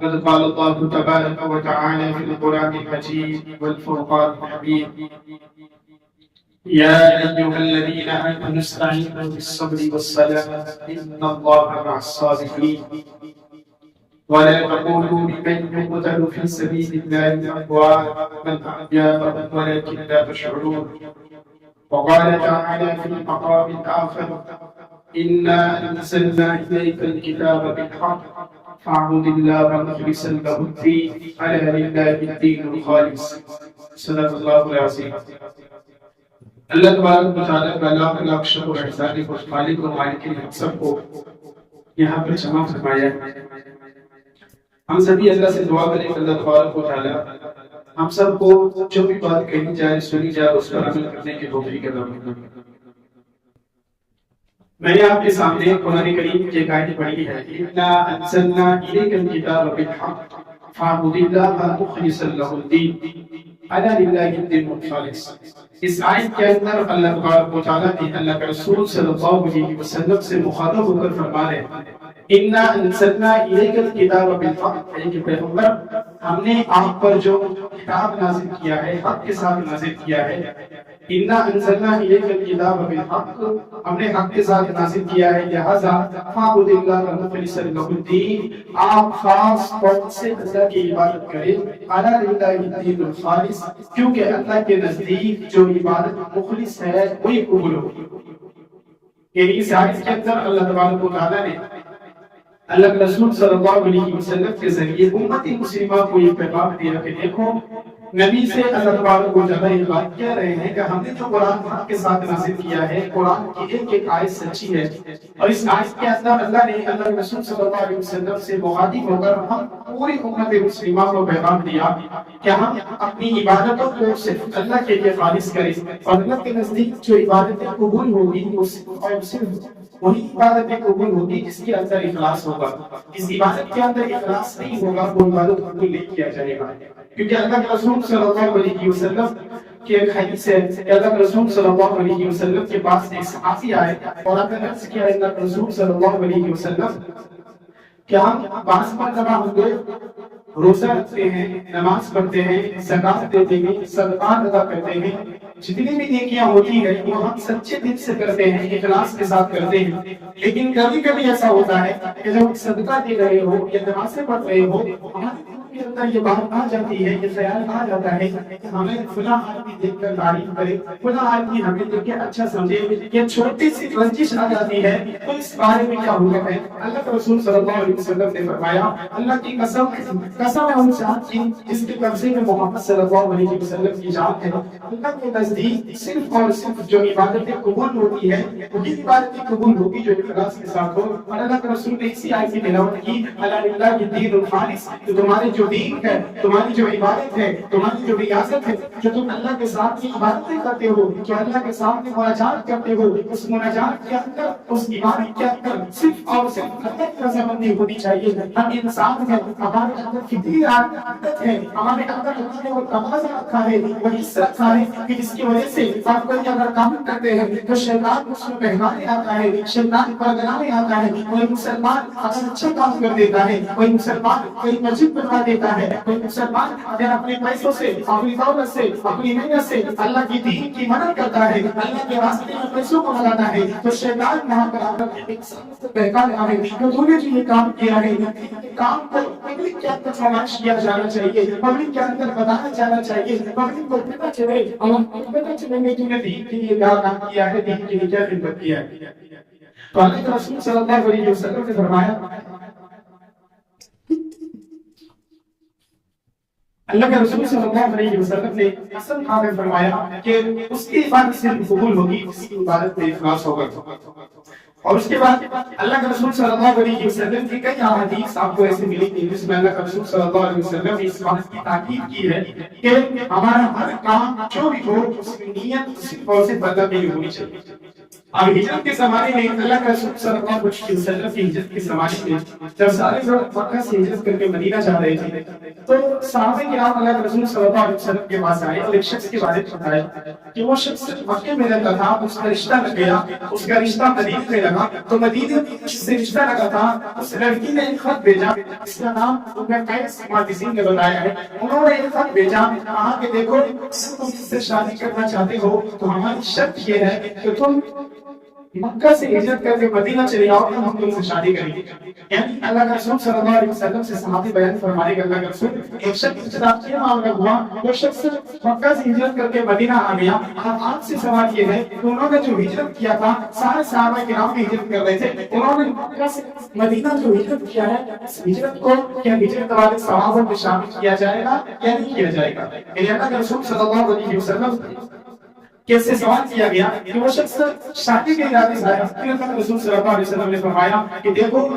قد قال الله تبارك وتعالى في القرآن المجيد والفرقان الحميد يا أيها الذين آمنوا استعينوا بالصبر والصلاة إن الله مع الصابرين ولا تقولوا لمن يقتل في سبيل الله أموات بل أحياء ولكن لا تشعرون. وقال تعالى في المقام الآخر إنا أنزلنا إليك الكتاب بالحق فاعبد الله مخلصا له الدين ألا لله الدين الخالص. صدق الله العظيم. اللہ تبارک و تعالیٰ کا لاکھ لاکھ شکر و احسان کو خالق و مالک نے ہم سب کو یہاں پر جمع فرمایا. ہم سبھی اللہ سے دعا کریں کہ اللہ تبارک و تعالیٰ ہم سب کو جو بھی بات کہی جائے سنی جائے اس پر عمل کرنے کی توفیق عطا فرمائے. میں نے آپ کے سامنے قرآن کریم کی ایک آیت پڑھی ہے اِنَّا أَنزَلْنَا إِلَيْكَ الْكِتَابَ بِالْحَقِّ فَاعْبُدِ اللَّهَ مُخْلِصًا لَهُ الدِّينَ أَلَا لِلَّهِ الدِّينُ الْخَالِصُ. اس آیت کے اندر اللہ تبارک و تعالیٰ نے اللہ کے رسول صلی اللہ علیہ وسلم سے مخاطب ہو کر فرما رہے ہیں اِنَّا أَنزَلْنَا إِلَيْكَ الْكِتَابَ بِالْحَقِّ، یعنی کہ پیغمبر ہم نے آپ پر جو کتاب نازل کیا ہے حق کے ساتھ نازل کیا ہے. اِنَّا أَنزَلْنَا إِلَيْكَ الْكِتَابَ بِالْحَقِّ، ہم نے حق کے ساتھ نازل کیا ہے. لہذا فَاعْبُدِ اللَّهَ مُخْلِصًا لَهُ الدِّينَ، آپ خاص طور سے اللہ کی عبادت کریں. أَلَا لِلَّهِ الدِّينُ الْخَالِصُ، کیونکہ اللہ کے نزدیک جو عبادت مخلص ہے وہی قبول ہوگی. یعنی اس آیت کے اندر اللہ تبارک و تعالیٰ نے اللہ کے رسول صلی اللہ علیہ وسلم کے ذریعے امت مسلمہ کو یہ پیغام دیا کہ دیکھو نبی سے اللہ تبارک و تعالیٰ یہ بات کہہ رہے ہیں کہ ہم نے جو قرآن حق کے ساتھ نازل کیا ہے، قرآن کی ایک ایک آیت سچی ہے، اور اس آیت کے اندر اللہ نے اللہ کے رسول صلی اللہ علیہ وسلم سے مخاطب ہو کر ہم پوری امت مسلمہ کو پیغام دیا کہ ہم اپنی عبادتوں کو صرف اللہ کے لیے خالص کریں، اور اللہ کے نزدیک جو عبادتیں قبول ہوگی اور صرف وہی عبادتیں قبول ہوگی جس کے اندر اخلاص ہوگا. اس عبادت کے اندر اخلاص نہیں ہوگا وہ عبادت قبول نہیں کیا جائے گا. کیونکہ اللہ کے رسول صلی اللہ علیہ وسلم کی ایک حدیث ہے کہ اللہ کے رسول صلی اللہ علیہ وسلم کے پاس ایک صحابی آئے اور آپ نے عرض کیا اللہ کے رسول صلی اللہ علیہ وسلم کہ ہم بعض مرتبہ ہم لوگ روزہ رکھتے ہیں، نماز پڑھتے ہیں، زکات دیتے ہیں، صدقات ادا کرتے ہیں، جتنی بھی نیکیاں ہوتی ہیں وہ ہم سچے دل سے کرتے ہیں، اخلاص کے ساتھ کرتے ہیں. لیکن کبھی کبھی ایسا ہوتا ہے کہ جب صدقہ دے رہے ہو یا نمازیں پڑھ رہے ہو ہمارے کے اندر یہ بات آ جاتی ہے، یہ خیال آ جاتا ہے کہ ہمیں فلاں آدمی دیکھ کر تعریف کرے، فلاں آدمی ہمیں دیکھ کے اچھا سمجھے. یہ چھوٹی سی رنجش آ جاتی ہے تو اس بارے میں کیا حکم ہے؟ اللہ کے رسول صلی اللہ علیہ وسلم نے فرمایا اللہ کی قسم ہے اس ذات کی جس کے قبضے میں محمد صلی اللہ علیہ وسلم کی جان ہے، اللہ کے نزدیک صرف اور صرف جو عبادتیں قبول ہوتی ہے وہی عبادتیں قبول ہوگی جو اخلاص کے ساتھ ہو. اور اللہ کے رسول نے اسی آیت کی تلاوت کی الا للہ الدین الخالص، تو تمہارے جو دین ہے، تمہاری جو عبادت ہے، تمہاری جو ریاضت ہے، جو تم اللہ کے ساتھ عبادتیں کرتے ہو، جو اللہ کے سامنے مناجات کرتے ہو، اس مناجات کے اندر اس عبادت کے اندر صرف اور صرف اللہ کی رضامندی ہونی چاہیے. ہم انسان ہیں، ہمارے اندر فطری عادت ہے، ہمارے اندر اللہ نے وہ تقاضا رکھا ہے، وہ حصہ رکھا ہے کہ جس کی وجہ سے آپ کوئی اگر کام کرتے ہیں تو شیطان اس میں بہکانے آتا ہے، شیطان پرگلانے آتا ہے. کوئی مسلمان اگر اچھا کام کر دیتا ہے، کوئی مسلمان کوئی مسجد بنوا دیتا ہے، کوئی مسلمان اگر اپنے پیسوں سے، اپنی دولت سے، اپنی محنت سے اللہ کی دین کی مدد کرتا ہے، اللہ کے راستے میں پیسوں کو لگاتا ہے، تو شیطان وہاں پر آ کر انسان سے بہکانے آئے کہ تو نے جو یہ کام کیا ہے، کام کو پبلک کے اندر فمائش کیا جانا چاہیے، پبلک کے اندر بتانا جانا چاہیے، پبلک کو پتہ چلے اور پتہ چلے کہ تو نے دین کے لیے کیا کام کیا ہے، دین کے لیے کیا خدمت کیا ہے. تو اللہ کے رسول صلی اللہ علیہ وسلم نے فرمایا اللہ کے رسول صلی اللہ علیہ وسلم نے قسم کھا کر فرمایا کہ اس کی عبادت صرف قبول ہوگی جس کی عبادت میں اخلاص ہوگا. اور اس کے بعد اللہ کے رسول صلی اللہ علیہ وسلم کی کئی احادیث آپ کو ایسے ملیں گی جس میں اللہ کے رسول صلی اللہ علیہ وسلم نے اس بات کی تاکید کی ہے کہ ہمارا ہر کام جو بھی ہو اس کی نیت صرف اور صرف اللہ کے لیے ہونی چاہیے. اب ہجرت کے زمانے میں اللہ کا رسول صلی اللہ علیہ وسلم کی ہجرت کے زمانے میں جب سارے لوگ مکہ سے ہجرت کر کے مدینہ جا رہے تھے تو صحابہ کرام اللہ کے رسول صلی اللہ علیہ وسلم کے پاس آئے اور ایک شخص کے بارے میں بتایا کہ وہ شخص مکے میں رہتا تھا، اس کا رشتہ لگ گیا، اس کا رشتہ مدینے میں لگا، تو مدینے سے رشتہ لگا تھا، اس لڑکی نے ایک خط بھیجا، اس کا نام قیس محدثین نے بتایا ہے، انہوں نے ایک خط بھیجا، کہا کہ دیکھو تم اس سے شادی کرنا چاہتے ہو تو ہماری شرط یہ ہے کہ تم مکہ سے ہجرت کر کے مدینہ چلے آؤ تو ہم تم سے شادی کریں گے۔ یعنی اللہ کے رسول صلی اللہ علیہ وسلم سے صحابی بیان فرمانے کا اللہ کے رسول ایک شخص سے یہ معاملہ ہوا، وہ شخص مکہ سے ہجرت کر کے مدینہ آ گیا۔ آپ سے سوال یہ ہے کہ انہوں نے جو ہجرت کیا تھا، سارے صحابہ کرام بھی ہجرت کر رہے تھے، انہوں نے مکہ سے مدینہ جو ہجرت کیا ہے، اس ہجرت کو کیا ہجرت والے صحابہ میں شامل کیا جائے گا یا نہیں کیا جائے گا؟ یعنی اللہ کے رسول صلی اللہ علیہ وسلم کیسے سوال کیا گیا کہ وہ شخص شادی کے ارادے سے آیا، پھر اللہ رسول صلی اللہ علیہ وسلم نے فرمایا کہ دیکھو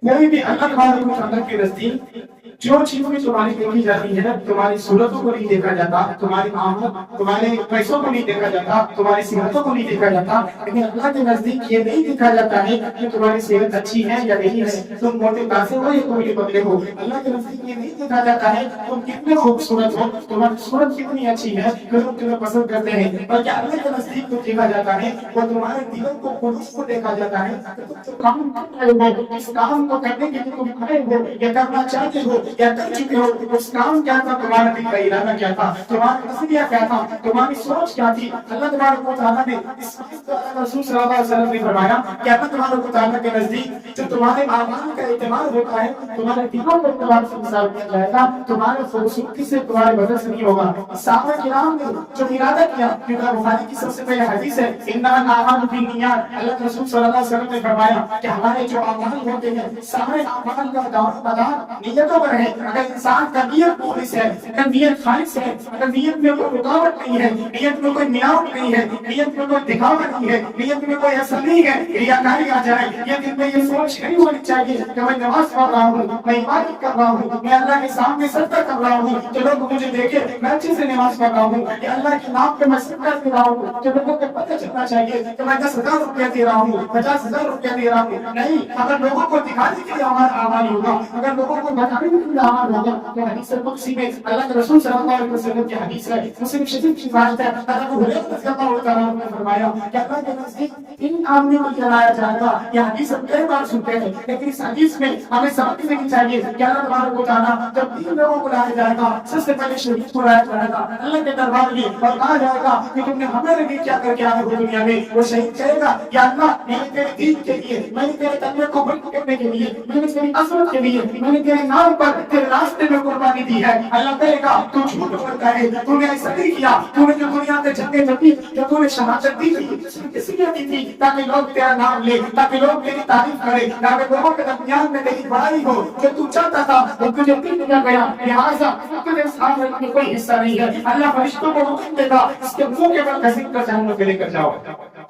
کوئی بھی اللہ تبارک و تعالیٰ کے نزدیک جو چیزوں میں تمہاری دیکھی جاتی ہے، تمہاری صورتوں کو نہیں دیکھا جاتا، تمہاری آمد، تمہارے پیسوں کو نہیں دیکھا جاتا، تمہاری صحتوں کو نہیں دیکھا جاتا، لیکن اللہ کے نزدیک یہ نہیں دیکھا جاتا ہے کہ تمہاری صحت اچھی ہے یا نہیں ہے، تم موٹے تازے ہو یا کوئی پتلے ہو۔ اللہ کے نزدیک یہ نہیں دیکھا جاتا ہے تم کتنے خوبصورت ہو، تمہاری صورت کتنی اچھی ہے، لوگ تمہیں پسند کرتے ہیں، بلکہ اللہ کے نزدیک تو دیکھا جاتا ہے وہ تمہارے دلوں کو، خلوص کو دیکھا جاتا ہے کہ تم جو کام کر رہے ہو، اس کام کو کرنے کے لیے تم کھڑے ہو یا کرنا چاہتے ہو یا کر چکے ہو، اس کام کیا تھا، تمہارا دل کا ارادہ کیا تھا، تمہارا نظریہ کیا تھا، تمہاری سوچ کیا تھی۔ اللہ تبارک و تعالیٰ نے اس رسول صلی اللہ علیہ وسلم نے فرمایا کہ اللہ تبارک و تعالیٰ کے نزدیک جو تمہارے اعمال کا اعتماد ہوتا ہے، تمہارے دلوں کو اعتبار سے حساب کیا جائے گا، تمہارے خوبصورتی سے، تمہارے بدن سے نہیں ہوگا۔ صحابہ کرام نے جو ارادہ کیا، کیونکہ بخاری کی سب سے پہلے حدیث ہے انما الاعمال بالنیات، اللہ کے رسول صلی اللہ علیہ وسلم نے فرمایا کہ ہمارے جو اعمال ہوتے ہیں، سارے اعمال کا دار نیتوں پر ہے۔ اگر انسان کا نیت خالص ہے، اگر نیت خالص ہے، اگر نیت میں کوئی رکاوٹ نہیں ہے، نیت میں کوئی ملاوٹ نہیں ہے، نیت میں کوئی دکھاوا نہیں ہے، نیت میں کوئی اثر نہیں ہے، ریاکاری آ جائے، یہ دل میں یہ سوچ نہیں ہونی چاہیے کہ میں نماز پڑھ رہا ہوں، میں عبادت کر رہا ہوں، میں اللہ کے سامنے سجدہ کر رہا ہوں تو لوگ مجھے دیکھے میں اچھے سے نماز پڑھ رہا ہوں، کہ اللہ کے نام پہ میں صدقہ دے رہا ہوں، تو لوگوں کو پتہ چلنا چاہیے کہ میں 10,000 روپیہ دے رہا ہوں، 50,000 روپیہ دے رہا ہوں۔ نہیں، اگر لوگوں کو دکھانے کے لیے ہمارا اعمال ہوگا، اگر لوگوں کو بتانے کے لیے اعمال ہوگا، تو حدیث قدسی میں اللہ کے رسول صلی اللہ علیہ وسلم کی حدیث ہے، مسلم شریف کی روایت ہے، حضرت حریرہ رضی اللہ تعالیٰ عنہ نے فرمایا کہ اللہ کے نزدیک ان آدمیوں کو جلایا جائے گا۔ یہ حدیث ہم کئی بار سنتے ہیں، لیکن اس حدیث میں ہمیں سبق لینا چاہیے کہ اللہ تبارک و تعالیٰ جب تین لوگوں کو لایا جائے گا، سب سے پہلے شہید کو لایا جائے گا اللہ کے دربار میں، اور کہا جائے گا کہ تم نے ہمارے لیے کیا کر کے آئے ہو دنیا میں۔ وہ شہید کہے گا یا اللہ میں نے تیرے دین کے لیے، میں نے تیرے کلمے کو بلند کرنے کے لیے، میں نے تیری عظمت کے لیے، میں نے تیرے نام پر تیرے راستے میں قربانی دی ہے۔ اللہ کہے گا تو جھوٹ بولتا ہے، تو نے ایسا نہیں کیا، تو نے جو دنیا میں جنگیں لڑی، جو تو نے شہادت دی تھی، اس لیے دی تھی تاکہ لوگ تیرا نام لے، تاکہ لوگ تیری تعریف کریں، تاکہ لوگوں کے درمیان میں تیری بڑائی ہو۔ جو تو چاہتا تھا وہ تجھے مل گیا، لہٰذا تجھے اس عمل میں کوئی حصہ نہیں ہے۔ اللہ فرشتوں کو حکم دے گا اس کے منہ کے بل گھسیٹ کر جہنم میں لے کر جاؤ۔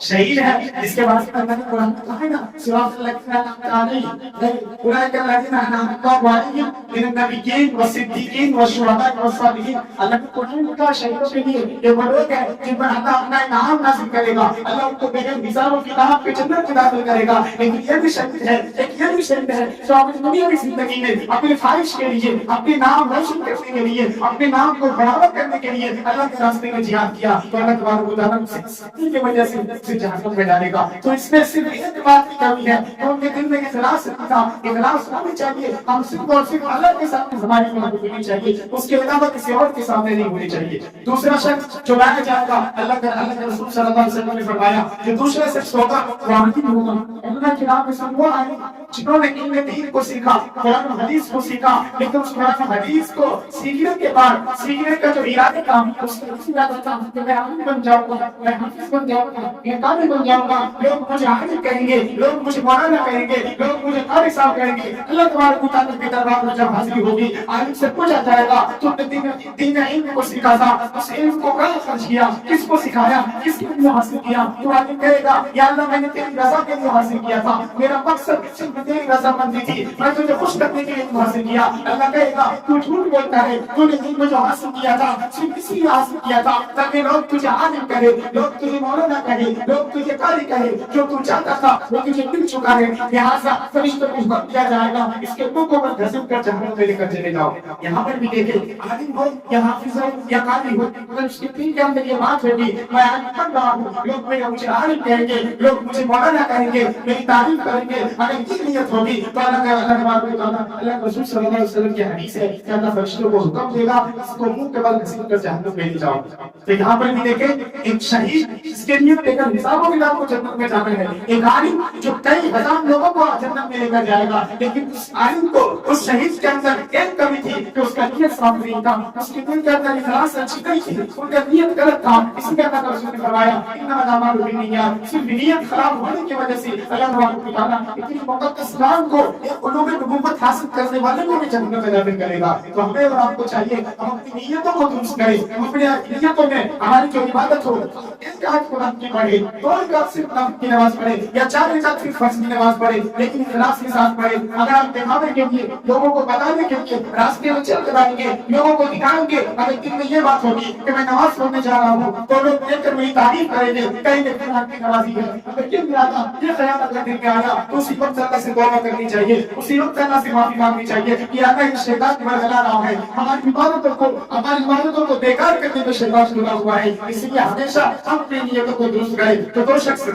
شہید ہے جس کے بعد اللہ نے قرآن میں کہا ہے نا صراط الذین انعمت علیہم اولئک الذین انعم اللہ علیہم من النبیین والصدیقین والشہداء والصالحین۔ اللہ نے قرآن میں کہا شہیدوں کے لیے یہ وہ لوگ ہیں جن پر اللہ اپنا انعام نازل کرے گا، اللہ ان کو بغیر حساب و کتاب کے جنت میں داخل کرے گا۔ لیکن یہ بھی شہید ہے، ایک یہ بھی شہید ہے جو اپنی دنیا کی زندگی میں اپنی خواہش کے لیے، اپنے نام روشن کرنے کے لیے، اپنے نام کو بڑھاوا کرنے کے لیے اللہ کے راستے میں جہاد کیا، تو اللہ تبارک و تعالیٰ اس کی وجہ سے جہنم میں ڈالے گا۔ تو اس میں صرف ایک بات کی کمی ہے، ان کے دل میں اخلاص تھا، اخلاص ہونی چاہیے، ہم صرف اور صرف اللہ کے سامنے ہماری محبت ہونی چاہیے، اس کے علاوہ کسی اور کے سامنے نہیں ہونی چاہیے۔ دوسرا شخص جو لایا جائے گا، اللہ کے رسول صلی اللہ علیہ وسلم نے فرمایا جو دوسرا شخص ہوگا وہ عاقل ہوگا۔ اللہ کے نام میں وہ آئے جنہوں نے علم دین کو سیکھا، قرآن و حدیث کو سیکھا، لیکن اس قرآن و حدیث کو سیکھنے کے بعد سیکھنے کا جو ارادہ تھا اس کا ارادہ تھا کہ میں عالم بن جاؤں گا، میں حافظ بن جاؤں گا، میں قاری بن جاؤں گا، لوگ مجھے عالم کہیں گے، لوگ مجھے مولانا کہیں گے، لوگ مجھے قاری صاحب کہیں گے۔ اللہ تبارک و تعالیٰ کے دربار میں جب حاضری ہوگی، عالم سے پوچھا جائے گا تو نے دین علم کو سیکھا تھا، اس علم کو کہاں خرچ کیا، کس کو سکھایا، کس کے لیے حاصل کیا؟ تو عالم کہے گا یا اللہ میں نے تیری رضا کے لیے حاصل کیا تھا، میرا مقصد صرف تیری رضا مندی تھی، میں تجھے خوش کرنے کے لیے حاصل کیا۔ اللہ کہے گا تو جھوٹ بولتا ہے، تو نے علم جو حاصل کیا تھا صرف اسی لیے حاصل کیا تھا تاکہ لوگ تجھے عالم کہے، لوگ تجھے مولانا کہے، لوگ تجھے قاری کہے، جو تو چاہتا تھا وہ تجھے مل چکا ہے، لہٰذا فرشتوں کو حکم دیا جائے گا اس کے منہ پر گھسیٹ کر جہنم میں لے کر چلے جاؤ۔ یہاں پر بھی دیکھیں عالم ہو یا حافظ ہو یا قاری ہو، اگر اس کے دل کے اندر یہ بات ہوگی میں عالم بن رہا ہوں، لوگ مجھے عالم کہیں گے، لوگ مجھے مولانا کہیں گے، میری تعریف کریں گے، اگر یہ نیت ہوگی تو اللہ کے رسول صلی اللہ علیہ وسلم کی حدیث ہے کہ اللہ فرشتوں کو حکم دے گا اس کو منہ کے بل گھسیٹ کر جہنم میں لے جاؤ۔ تو یہاں پر بھی دیکھیں ایک شہید جس کے نیت لے کر حسابوں کے نام کو جنت میں جانا ہے، ایک عالم جو کئی ہزار لوگوں کو جنت میں لے کر جائے گا، لیکن اس عالم کو اس شہید کے اندر ایک کمی تھی کہ اس کا نیت صاف نہیں تھا، اس کے دل کے اندر اخلاص اچھی نہیں تھی، ان کا نیت غلط تھا، اس لیے اللہ کا رسول نے فرمایا انما الاعمال بالنیات، صرف نیت خراب ہونے کی وجہ سے اللہ تبارک و تعالیٰ اتنی مقدس کام کو ایک علوم نبوت حاصل کرنے والے کو بھی جنت میں داخل کرے گا۔ تو ہمیں اور آپ کو چاہیے ہم اپنی نیتوں کو درست کریں، ہم اپنی نیتوں میں ہماری جو عبادت ہو ایک آیت قرآن کی پڑھے، دو رکعت صرف نفل کی نماز پڑھے یا چار رکعت صرف فرض کی نماز پڑھے، لیکن اخلاص کے ساتھ پڑھے۔ اگر آپ دکھاوے کے لیے لوگوں کو بتانے کے لیے راستے میں چل کر آئیں گے، لوگوں کو دکھائیں گے، اگر دل میں یہ بات ہوگی کہ میں نماز پڑھنے جا رہا ہوں تو لوگ دیکھ کر میری تعریف کریں گے، کہیں گے کہ آپ کی نمازی ہے، اگر یہ آتا یہ خیال اگر دل میں آیا تو اسی وقت اللہ سے توبہ کرنی چاہیے، اسی وقت اللہ سے معافی مانگنی چاہیے کہ اللہ اس شیطان برگلا رہا ہے، ہماری عبادتوں کو بیکار کرنے میں شیطان لگا ہوا ہے، اس لیے ہمیشہ ہم اپنی نیتوں کو درست کریں۔ تو دو شخص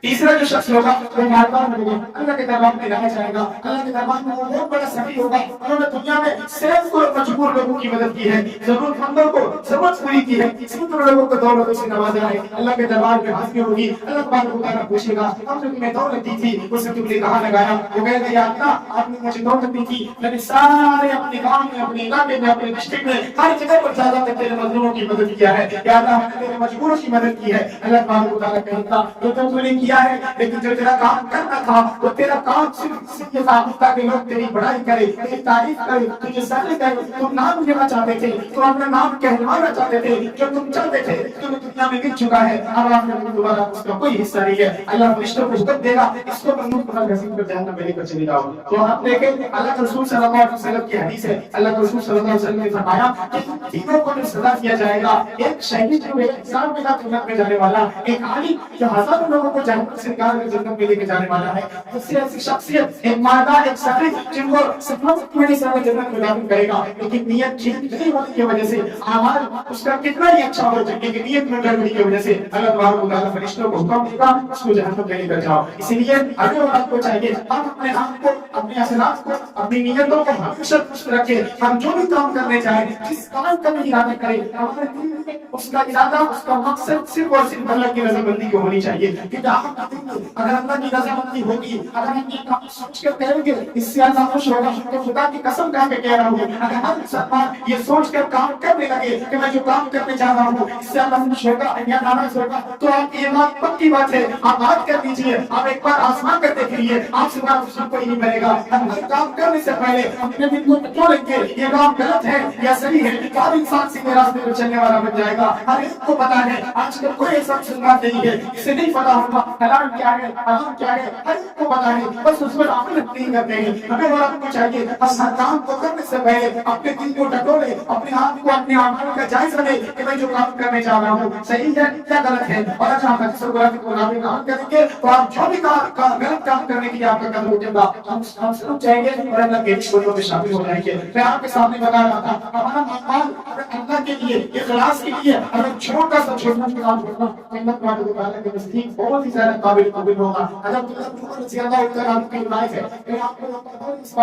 تیسرا جو شخص ہوگا وہ مالدار ہوگا، اللہ کے دربار میں رہا جائے گا، اللہ کے دربار میں وہ بہت بڑا سخی ہوگا، انہوں نے دنیا میں سینکڑوں مجبور لوگوں کی مدد کی ہے، ضرورت مندوں کو ضرورت پوری کی ہے، سینکڑوں لوگوں کو دولتوں سے نوازا ہے، اللہ کے دربار میں حاضری ہوگی، اللہ تبارک و تعالیٰ پوچھے گا ہم نے تمہیں دولت دی تھی اسے تم نے کہاں لگایا؟ وہ کہے گا یا اللہ آپ نے مجھے دولت دی تھی، میں نے سارے اپنے گاؤں میں، اپنے علاقے میں، اپنے ڈسٹرکٹ میں ہر جگہ پر زیادہ تر تیرے مظلوموں کی مدد کیا ہے، یا اللہ ہم نے تیرے مجبوروں کی مدد کی ہے۔ اللہ تبارک و تعالیٰ کہے گا تو تم نے کیا ہے، لیکن جو تیرا کام کرنا تھا وہ تیرا کام صرف یہ تھا تاکہ لوگ تیری بڑائی کرے، تیری تعریف کرے، تجھے سراہے کرے، تم نام لینا چاہتے تھے، تم اپنا نام کہلوانا چاہتے تھے، جو تم چاہتے تھے تمہیں دنیا میں مل چکا ہے، اب آپ نے دوبارہ اس کا کوئی حصہ نہیں ہے۔ اللہ فرشتوں کو حکم دے گا اس کو منہ پر گھسیٹ کر جہنم میں لے کر چلے جاؤ۔ تو آپ دیکھیں اللہ کے رسول صلی اللہ علیہ وسلم کی حدیث ہے، اللہ کے رسول صلی اللہ علیہ وسلم نے فرمایا کہ تینوں کو جو سزا دیا جائے گا، ایک شہید جو ایک انسان کے ساتھ جنت میں جانے والا، ایک عالم جو ہزاروں لوگوں کو جہنم سے نکال کر جنت میں لے کے جانے والا ہے، دوسری ایسی شخصیت ایک مالدار، ایک سخی جن کو صفات کی وجہ سے جنت میں داخل کرے گا، لیکن نیت ٹھیک نہیں ہونے کی وجہ سے اعمال اس کا کتنا ہی اچھا ہو جائے کہ نیت میں گڑبڑی کی وجہ سے اللہ تبارک و تعالیٰ فرشتوں کو حکم دے گا اس کو جہنم میں لے کر جاؤ۔ اسی لیے ہمیں اور آپ کو چاہیے ہم اپنے آپ کو، اپنے اخلاق کو، اپنی نیتوں کو ہمیشہ درست رکھیں، ہم جو بھی کام کرنے چاہیں، جس کام کا بھی ارادہ کریں، ہمارے دل میں اس کا ارادہ، اس کا مقصد صرف اور صرف اللہ کی رضامندی کو ہونی چاہیے، کیونکہ آپ کا دل اگر اللہ کی رضامندی ہوگی، اگر ہم یہ کام سوچ کر کریں گے اس سے اللہ خوش ہوگا، تو خدا کی قسم کھا کے کہہ رہا ہوں اگر ہم مسلمان یہ سوچ کر کام کرنے لگے کہ میں جو کام کرنے جا رہا ہوں اس سے اللہ خوش ہوگا یا ناراض ہوگا، تو آپ کی یہ بات پکی بات ہے، آپ بات کر دیجیے، آپ ایک بار آسمان کر دیکھ لیجیے، آپ سے بڑا خوش کوئی نہیں ملے گا۔ ہر کام کرنے سے پہلے اپنے دل کو ٹٹولیں گے یہ کام غلط ہے یا صحیح ہے، ہر انسان سیدھے راستے پر چلنے والا بن جائے گا۔ ہر ایک کو پتا ہے آج کل کوئی ایسا مسلمان نہیں ہے اسے نہیں پتا ہوگا حلال کیا ہے حرام کیا ہے، ہر ایک کو پتا ہے، بس اس پر عمل نہیں کرتے ہیں۔ ہمیں اور آپ کو چاہیے ہر کام کو کرنے سے پہلے اپنے دل کو ٹٹولے، اپنے ہاتھ کو، اپنے اعمال کا جائزہ لے کہ میں جو کام کرنے جا رہا ہوں صحیح ہے یا غلط ہے، اور اگر ہم حدیث اور قرآن کے مطابق عمل کریں گے تو آپ جو بھی غلط کام کرنے کے لیے آپ کا قدم اٹھے گا ہم سب جائیں گے اور اللہ کے رشتوں میں شامل ہو جائیں گے۔ میں آپ کے سامنے بتا رہا تھا ہمارا اعمال اگر اللہ کے لیے، اخلاص کے لیے اگر چھوٹا سا چھوٹا کام کرنا اللہ تبارک و تعالیٰ کے نزدیک بہت ہی زیادہ قابل قبول ہوگا۔ حضرت عمر رضی اللہ تعالیٰ عنہ کی روایت ہے کہ آپ کو اس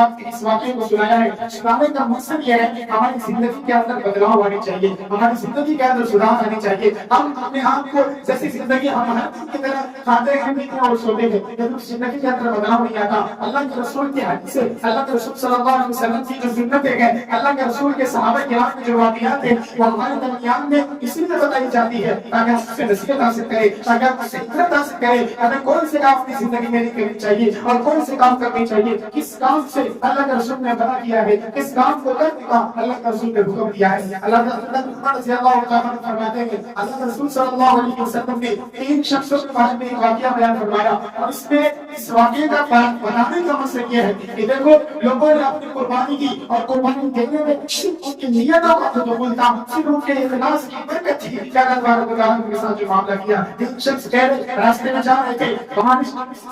واقعے کو سنایا ہے، سنانے کا مقصد یہ ہے کہ ہماری زندگی کے اندر بدلاؤ آنی چاہیے، ہماری زندگی کے اندر سدھار آنی چاہیے۔ ہم اپنے آپ کو جیسی زندگی ہم کی طرح کھاتے ہیں پیتے ہیں اور سوتے ہیں، لیکن اس زندگی کے اندر بدلاؤ نہیں آتا۔ اللہ کے رسول کی حدیث سے، اللہ کے رسول صلی اللہ علیہ وسلم کی جو سنتیں ہیں، اللہ کے رسول کے صحابہ کرام کے جو واقعات ہیں، وہ ہمارے درمیان میں اسی لیے بتائی جاتی ہے تاکہ ہم اس سے نصیحت حاصل کریں، تاکہ ہم اس سے عبرت حاصل کریں ہمیں کون سے کام اپنی زندگی میں نہیں کرنی چاہیے اور کون سے کام کرنی چاہیے، کس کام سے اللہ کے رسول نے منع کیا ہے، کس کام کو کرنے کا اللہ کے رسول نے حکم دیا ہے۔ اللہ رضی اللہ تعالیٰ عنہ فرماتے ہیں اللہ کے رسول صلی اللہ علیہ وسلم نے 3 شخصوں کے بارے میں ایک واقعہ بیان فرمایا، اور اس میں اس واقعے کا بنانے کا مقصد یہ ہے کہ دیکھو لوگوں نے اپنی قربانی کی اور قربانی دینے میں ان کی نیتوں کا تدبر تھا، صرف ان کے اخلاص کی برکت تھی کہ اللہ تبارک و تعالیٰ کے ساتھ جو معاملہ کیا۔ 3 شخص کہہ رہے راستے میں جا رہے تھے، وہاں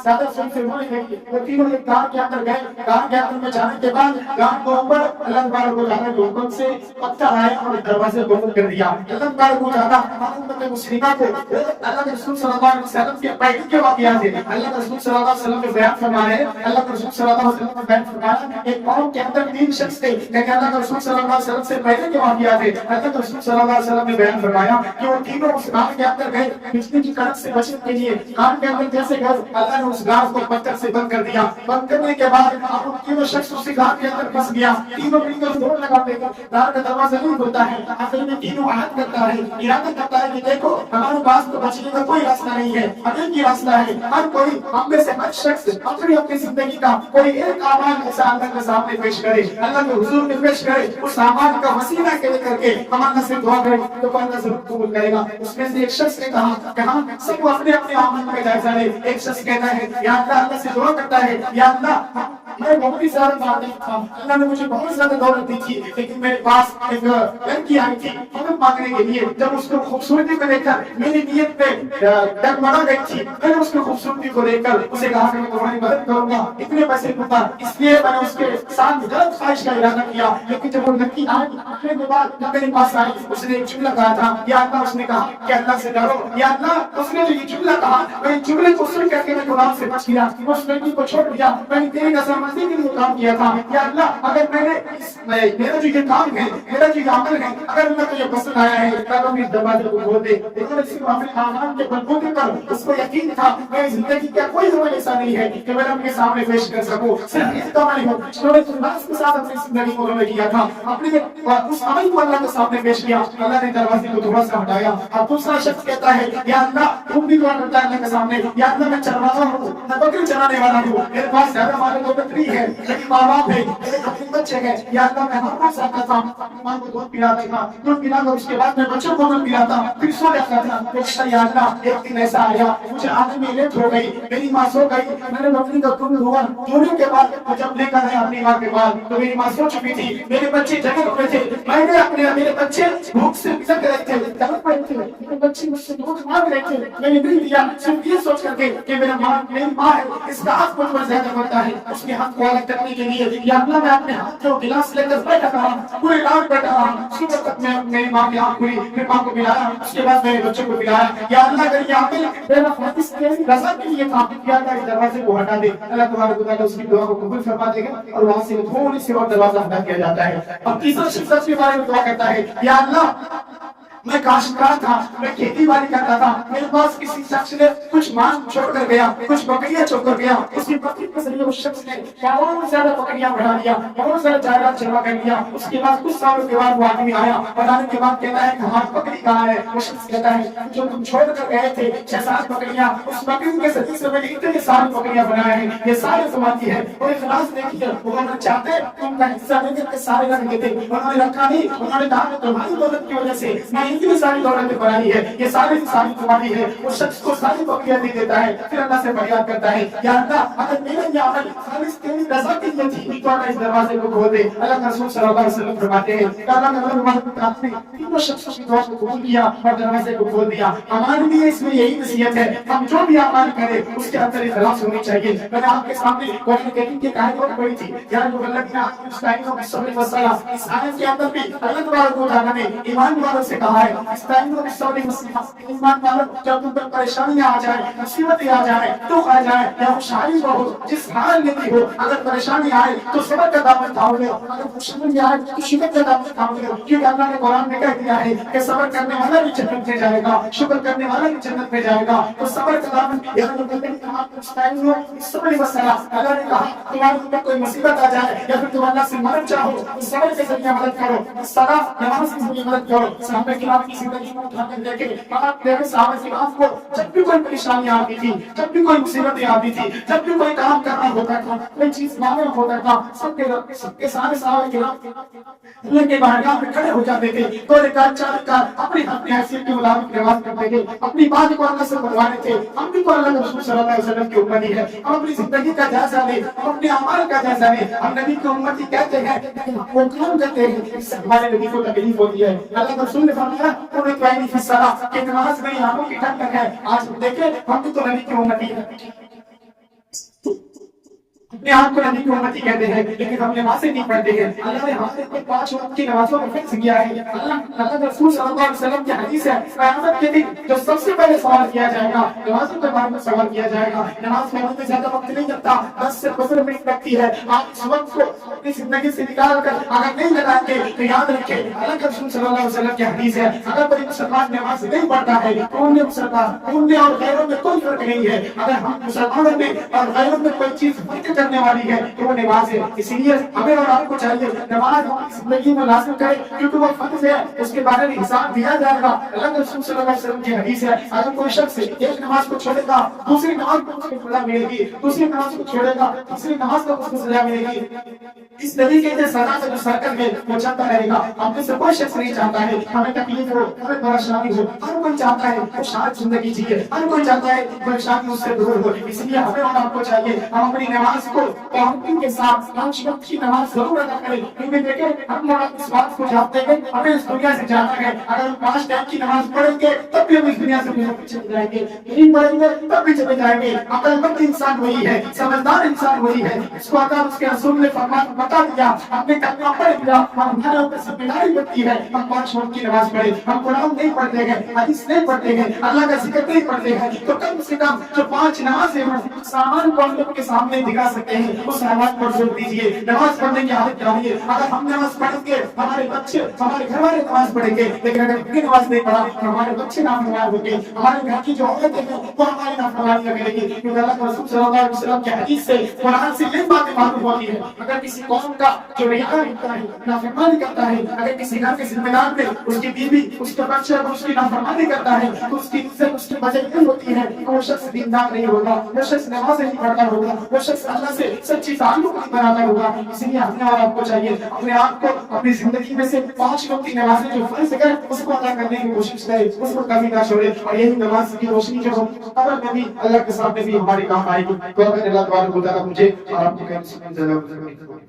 زیادہ سن سے ہوئے ہیں وہ تینوں ایک گاؤں کے اندر گئے، گاؤں کے اندر میں جانے کے بعد گاؤں کے اوپر اللہ تبارک و تعالیٰ کے حکم سے پتھر آیا اور دروازے کو بند کر دیا۔ اللہ تبارک و تعالیٰ امت مسلمہ کو اللہ کے رسول صلی اللہ علیہ وسلم کے پہلے کے واقعات ہیں، اللہ کے رسول صلی اللہ علیہ وسلم نے بیان فرمایا ہے، اللہ کے رسول صلی اللہ علیہ وسلم نے بیان فرمایا ایک قوم کے اندر 3 شخص تھے، لیکن اللہ کے رسول صلی اللہ علیہ وسلم سے پہلے کے واقعات ہیں، اللہ کے رسول صلی اللہ علیہ وسلم نے بیان فرمایا کہ وہ تینوں اس گاؤں کے اندر گئے بجلی کی کڑک سے بچنے کے لیے، گاؤں کے اندر جیسے گئے اللہ نے اس گاؤں کو پتھر سے بند کر دیا، بند کرنے کے بعد اب ان تینوں شخص اسی گاؤں کے اندر پھنس گیا، تینوں مل کر زور لگاتے ہیں، گاؤں کا دروازہ نہیں کھلتا ہے، آخر میں تینوں عہد کرتا ہے، ارادہ کرتا ہے کہ دیکھو ہمارے پاس تو بچنے کا کوئی راستہ نہیں ہے، اگل کی راستہ ہے، ہر کوئی ہم میں سے ہر شخص اپنی زندگی کا کوئی ایک اعمال ایسا اللہ کے سامنے پیش کرے، اللہ کے حضور میں پیش کرے، اس اعمال کا وسیلہ کر کے ہم اللہ سے دعا کریں تو اللہ ضرور قبول کرے گا۔ اس میں سے ایک شخص نے کہا کہ ہم سب کو اپنے اپنے اعمال کا جائزہ لیں۔ ایک شخص کہتا ہے یا اللہ سے دعا کرتا ہے یا اللہ میں بہت ہی زیادہ مالک تھا، اللہ نے مجھے بہت زیادہ دولت دی تھی، لیکن میرے پاس ایک لڑکی آئی تھی مدد مانگنے کے لیے، جب اس کو خوبصورتی کو دیکھ کر میری نیت پہ ڈگمگا گئی تھی، میں نے اس کی خوبصورتی کو دیکھ کر اسے کہا کہ میں تمہاری مدد کروں گا، اتنے پیسے دوں گا، اس لیے میں نے اس کے ساتھ غلط خواہش کا ارادہ کیا، لیکن جب وہ لڑکی آئی آنے کے بعد میرے پاس آئی، اس نے ایک جملہ کہا تھا یا اللہ، اس نے کہا کہ اللہ سے ڈرو یا اللہ، اس نے جو یہ جملہ کہا میں جملے کو سن کر کے میں گناہ سے بچ گیا، اس لڑکی کو چھوڑ دیا، میں نے تیری رضامندی کے لیے کام کیا تھا، یا اللہ اگر میں نے میرا جو یہ کام ہے، میرا جو یہ عمل ہے، اگر اللہ تجھے پسند آیا ہے تو اس دروازے کو کھول دے۔ انہوں نے صرف اپنے اعمال کے بلبوتے پر اس کو یقین تھا میری زندگی کا کوئی عمل ایسا نہیں ہے کہ میں اپنے سامنے پیش کر سکوں، صرف اس کا عمل ہو جو نے اخلاص کے ساتھ اپنی زندگی کو انہوں نے کیا تھا، اپنے اس عمل کو اللہ کے سامنے پیش کیا، اللہ نے دروازے کو تھوڑا سا ہٹایا۔ اب دوسرا شخص کہتا ہے یا اللہ، تم بھی دعا کرتا ہے اللہ کے سامنے، یا اللہ میں چرواہا ہوں، میں بکری چرانے والا ہوں، میرے پاس زیادہ مال دولت نہیں ہے، میری ماں باپ ہے، میرے اپنے بچے ہیں، یا اللہ میں ہر روز آتا تھا ماں کو دودھ پلاتا تھا، دودھ پلا کر اس کے بعد میں بچوں کو دودھ پلاتا، پھر سو جاتا تھا، یا اللہ ایک دن ایسا آیا مجھے آنے میں لیٹ ہو گئی، میری ماں سو گئی، میں نے بکری کا دودھ دھوا، دھونے کے بعد جب لے کر آیا اپنی ماں کے بعد تو میری ماں سو چکی تھی، میرے بچے جگہ ہوئے تھے، میں نے میرے بچے بھوک سے بھٹک رہے تھے، تڑپ رہے تھے، میرے بچے مجھ سے دودھ مانگ رہے تھے، میں نے نہیں دیا، صرف یہ سوچ کر کے کہ میری ماں ہے، اس کا حق مجھ پر زیادہ بڑھتا ہے، اس کے حق کو الگ کرنے کے لیے یا اللہ میں اپنے ہاتھ کو گلاس لے کر بیٹھا رہا، پورے رات بیٹھا رہا، صبح تک میں میری ماں کی آنکھ کھلی، پھر ماں کو پلایا، اس کے بعد میرے بچوں کو پلایا، یا اللہ اگر یہ عمل میرا خالص تیری رضا کے لیے تھا، یا اللہ اس دروازے کو ہٹا دے، اللہ تبارک و تعالیٰ اس کی دعا کو قبول فرما دے گا اور وہاں سے تھوڑی سی اور دروازہ ہٹا دیا جاتا ہے۔ اب تیسرا شخص کے بارے میں دعا کرتا ہے یا اللہ میں کاشتکار تھا، میں کھیتی باڑی کرتا تھا، میرے پاس کسی شخص نے کچھ مال چھوڑ کر گیا، کچھ بکریاں چھوڑ کر گیا، اس کی بکری کے ذریعے اس شخص نے بہت زیادہ بکریاں بڑھا لیا، بہت زیادہ جائیداد جمع کر لیا، اس کے بعد کچھ سالوں کے بعد وہ آدمی آیا، بتانے کے بعد کہتا ہے کہ ہماری بکری کہاں ہے؟ وہ شخص کہتا ہے جو تم چھوڑ کر گئے تھے 6-7 بکریاں، اس بکری کے ذریعے سے میں نے اتنے سارے بکریاں بنائے ہیں، یہ سارے تمہاری ہے، اور اخلاص دیکھیے وہ نہ چاہتے تم کا حصہ لے کر کے سارے رکھ دیتے، انہوں نے رکھا نہیں، انہوں نے کہا کہ تمہاری دولت کی وجہ سے میں اتنی ساری دولت بنائی ہے، یہ ساری تمہاری ہے، اس شخص کو ساری بکریاں دے دیتا ہے، پھر اللہ سے فریاد کرتا ہے یا اللہ اگر میرا یہ عمل خالص تیری رضا کے لیے تھی تو اللہ اس دروازے کو کھول دے۔ اللہ کا رسول صلی اللہ علیہ وسلم فرماتے ہیں کہ اللہ کا رب نے تینوں شخصوں کی دعا کو قبول کیا اور دروازے کو کھول دیا۔ ہمارے لیے اس میں یہی نصیحت ہے ہم جو بھی اعمال کریں اس کے اندر اخلاص ہونی چاہیے۔ میں نے آپ کے سامنے قرآن کریم کی آیت پڑھی تھی یا جو الذین آمنوا بالصبر والصلاۃ، اس آیت کے اندر بھی اللہ تبارک و تعالیٰ نے ایمان والوں سے کہا ہے استعینوا بالصبر والصلاۃ، ایمان والو جب تم پر پریشانیاں آ جائیں، مصیبتیں آ جائیں، دکھ آ جائے یا خوشحالی ہو، جس حال میں بھی ہو، اگر پریشانی آئے تو صبر کا دامن تھامو گے، اگر خوشحالی آئے تو شکر کا دامن تھامو گے، کیونکہ اللہ نے قرآن میں کہہ دیا ہے کہ صبر کرنے والا بھی جنت میں جائے گا، شکر کرنے والا بھی جنت میں جائے گا۔ تو صبر کا دامن یہاں اللہ نے کہا استعینوا بالصبر والصلاۃ، اللہ نے کہا تمہارے اوپر کوئی مصیبت آ جائے یا پھر تم اللہ سے مدد چاہو تو صبر کے ذریعے مدد کرو، صلاۃ نماز کے ذریعے مدد کرو۔ صحابہ کرام کی زندگی میں اٹھا کر دیکھیں، آپ دیکھیں صحابہ کرام کو جب بھی کوئی پریشانی آتی تھی، جب بھی کوئی مصیبتیں آتی تھی، جب بھی کوئی کام کرنا ہوتا تھا، کوئی چیز معلوم ہوتا تھا، سب کے سارے صحابہ کرام اللہ کے بارگاہ میں کھڑے ہو جاتے تھے، دو رکعت چار رکعت اپنی حیثیت کے مطابق نماز پڑھتے تھے، اپنی بات کو اللہ سے بنوانے تھے۔ ہم بھی تو اللہ کے رسول صلی اللہ علیہ وسلم کی امتی ہے، ہم اپنی زندگی کا جائزہ لیں، ہم اپنے اعمال کا جائزہ لیں۔ ہم نبی کی امتی کہتے ہیں لیکن وہ کام کرتے ہیں اس سے ہمارے نبی کو تکلیف ہوتی ہے۔ اللہ کے رسول نے فرمایا قرۃ عینی فی الصلاۃ کہ نماز میری آنکھوں کی ٹھنڈک ہے۔ آج دیکھیں ہم بھی تو نبی کی امتی ہے، اپنے آپ کو نبی کی امتی کہتے ہیں لیکن ہم نمازیں نہیں پڑھتے ہیں۔ اللہ نے ہمارے اوپر 5 وقت کی نمازوں میں فکس کیا ہے۔ اللہ کے رسول صلی اللہ علیہ وسلم کی حدیث ہے قیامت کے دن جو سب سے پہلے سوال کیا جائے گا نمازوں کے بارے میں سوال کیا جائے گا۔ نماز پڑھنے میں زیادہ وقت نہیں لگتا، 10 سے 15 منٹ لگتی ہے۔ آپ اس وقت کو اپنی زندگی سے نکال کر اگر نہیں لگائیں گے تو یاد رکھیں اللہ کے رسول صلی اللہ علیہ وسلم کی حدیث ہے اگر کوئی مسلمان نماز نہیں پڑھتا ہے تو ان میں اور غیروں میں کوئی فرق نہیں ہے۔ اگر ہم مسلمانوں میں اور غیروں میں کوئی چیز فرق کرنے والی ہے تو وہ نماز ہے۔ اسی لیے ہمیں اور آپ کو چاہیے نماز ہماری زندگی میں لازم کرے کیونکہ وہ فرض ہے، اس کے بارے میں حساب دیا جائے گا۔ اللہ کے رسول صلی اللہ علیہ وسلم کی حدیث ہے اگر کوئی شخص ایک نماز کو چھوڑے گا دوسری نماز کو اس کو سزا ملے گی، دوسری نماز کو چھوڑے گا تیسری نماز کو اس کو سزا ملے گی۔ اس طریقے سے سزا سے جو سرکل میں وہ چلتا رہے گا۔ ہم میں سے کوئی شخص نہیں چاہتا ہے ہمیں تکلیف ہو، ہمیں پریشانی ہو، ہر کوئی چاہتا ہے خوشحال زندگی جیے، ہر کوئی چاہتا ہے پریشانی اس سے دور ہو۔ اس لیے ہمیں اور آپ کو چاہیے ہم اپنی نماز کو پابندی کے ساتھ 5 وقت کی نماز ضرور ادا کریں کیونکہ دیکھیں ہم لوگ اس بات کو جانتے ہیں ہمیں اس دنیا سے جانا ہے۔ اگر ہم 5 ٹائم کی نماز پڑھیں گے تب بھی ہم اس دنیا سے چلے جائیں گے، نہیں پڑھیں گے تب بھی چلے جائیں گے۔ عقل مند انسان وہی ہے، سمجھدار انسان وہی ہے اس کو اگر اس کے رسول نے فرمان بتا دیا ہم نے کلمہ پڑھ لیا ہمارے اوپر ذمہ داری بنتی ہے ہم 5 وقت کی نماز پڑھیں۔ ہم قرآن نہیں پڑھتے ہیں، حدیث نہیں پڑھتے ہیں، اللہ کا ذکر نہیں پڑھتے ہیں تو کم سے کم جو 5 نمازیں ہیں سامان کو ہم لوگ کے سامنے دکھا سکتے ہیں اس نماز پر زور دیجیے۔ نماز پڑھنے کی عادت ڈالیے۔ اگر ہم نماز پڑھیں گے ہمارے بچے ہمارے گھر والے نماز پڑھیں گے لیکن اگر ہم نماز نہیں پڑھا تو ہمارے بچے نافرمان ہوں گے، ہمارے گھر کی جو عورتیں ہیں وہ ہماری نافرمانی کریں گی کیونکہ اللہ کے رسول صلی اللہ علیہ وسلم کی حدیث سے قرآن سے یہ باتیں معلوم ہوتی ہے اگر کسی قوم کا جو رعایا ہوتا ہے نافرمانی کرتا ہے، اگر کسی گھر کے ذمہ دار میں اس کی بیوی اس کے بچے اور اس کی نافرمانی کرتا ہے تو اس کی عزت اس کی بجٹ نہیں ہوتی ہے، وہ شخص دیندار نہیں ہوگا، وہ شخص نماز نہیں پڑھتا ہوگا، وہ شخص اللہ سے سچی تعلق نہیں بناتا ہوگا۔ اس لیے ہمیں اور آپ کو چاہیے اپنے آپ کو اپنی زندگی میں سے 5 وقت کی نمازیں جو فرض ہے اس کو ادا کرنے کی کوشش کرے، اس کو کمی نہ چھوڑے اور یہی نماز کی روشنی جو قبر میں بھی اللہ کے سامنے بھی ہماری کام آئے گی۔ تو اللہ تبارک و تعالیٰ مجھے اور آپ کو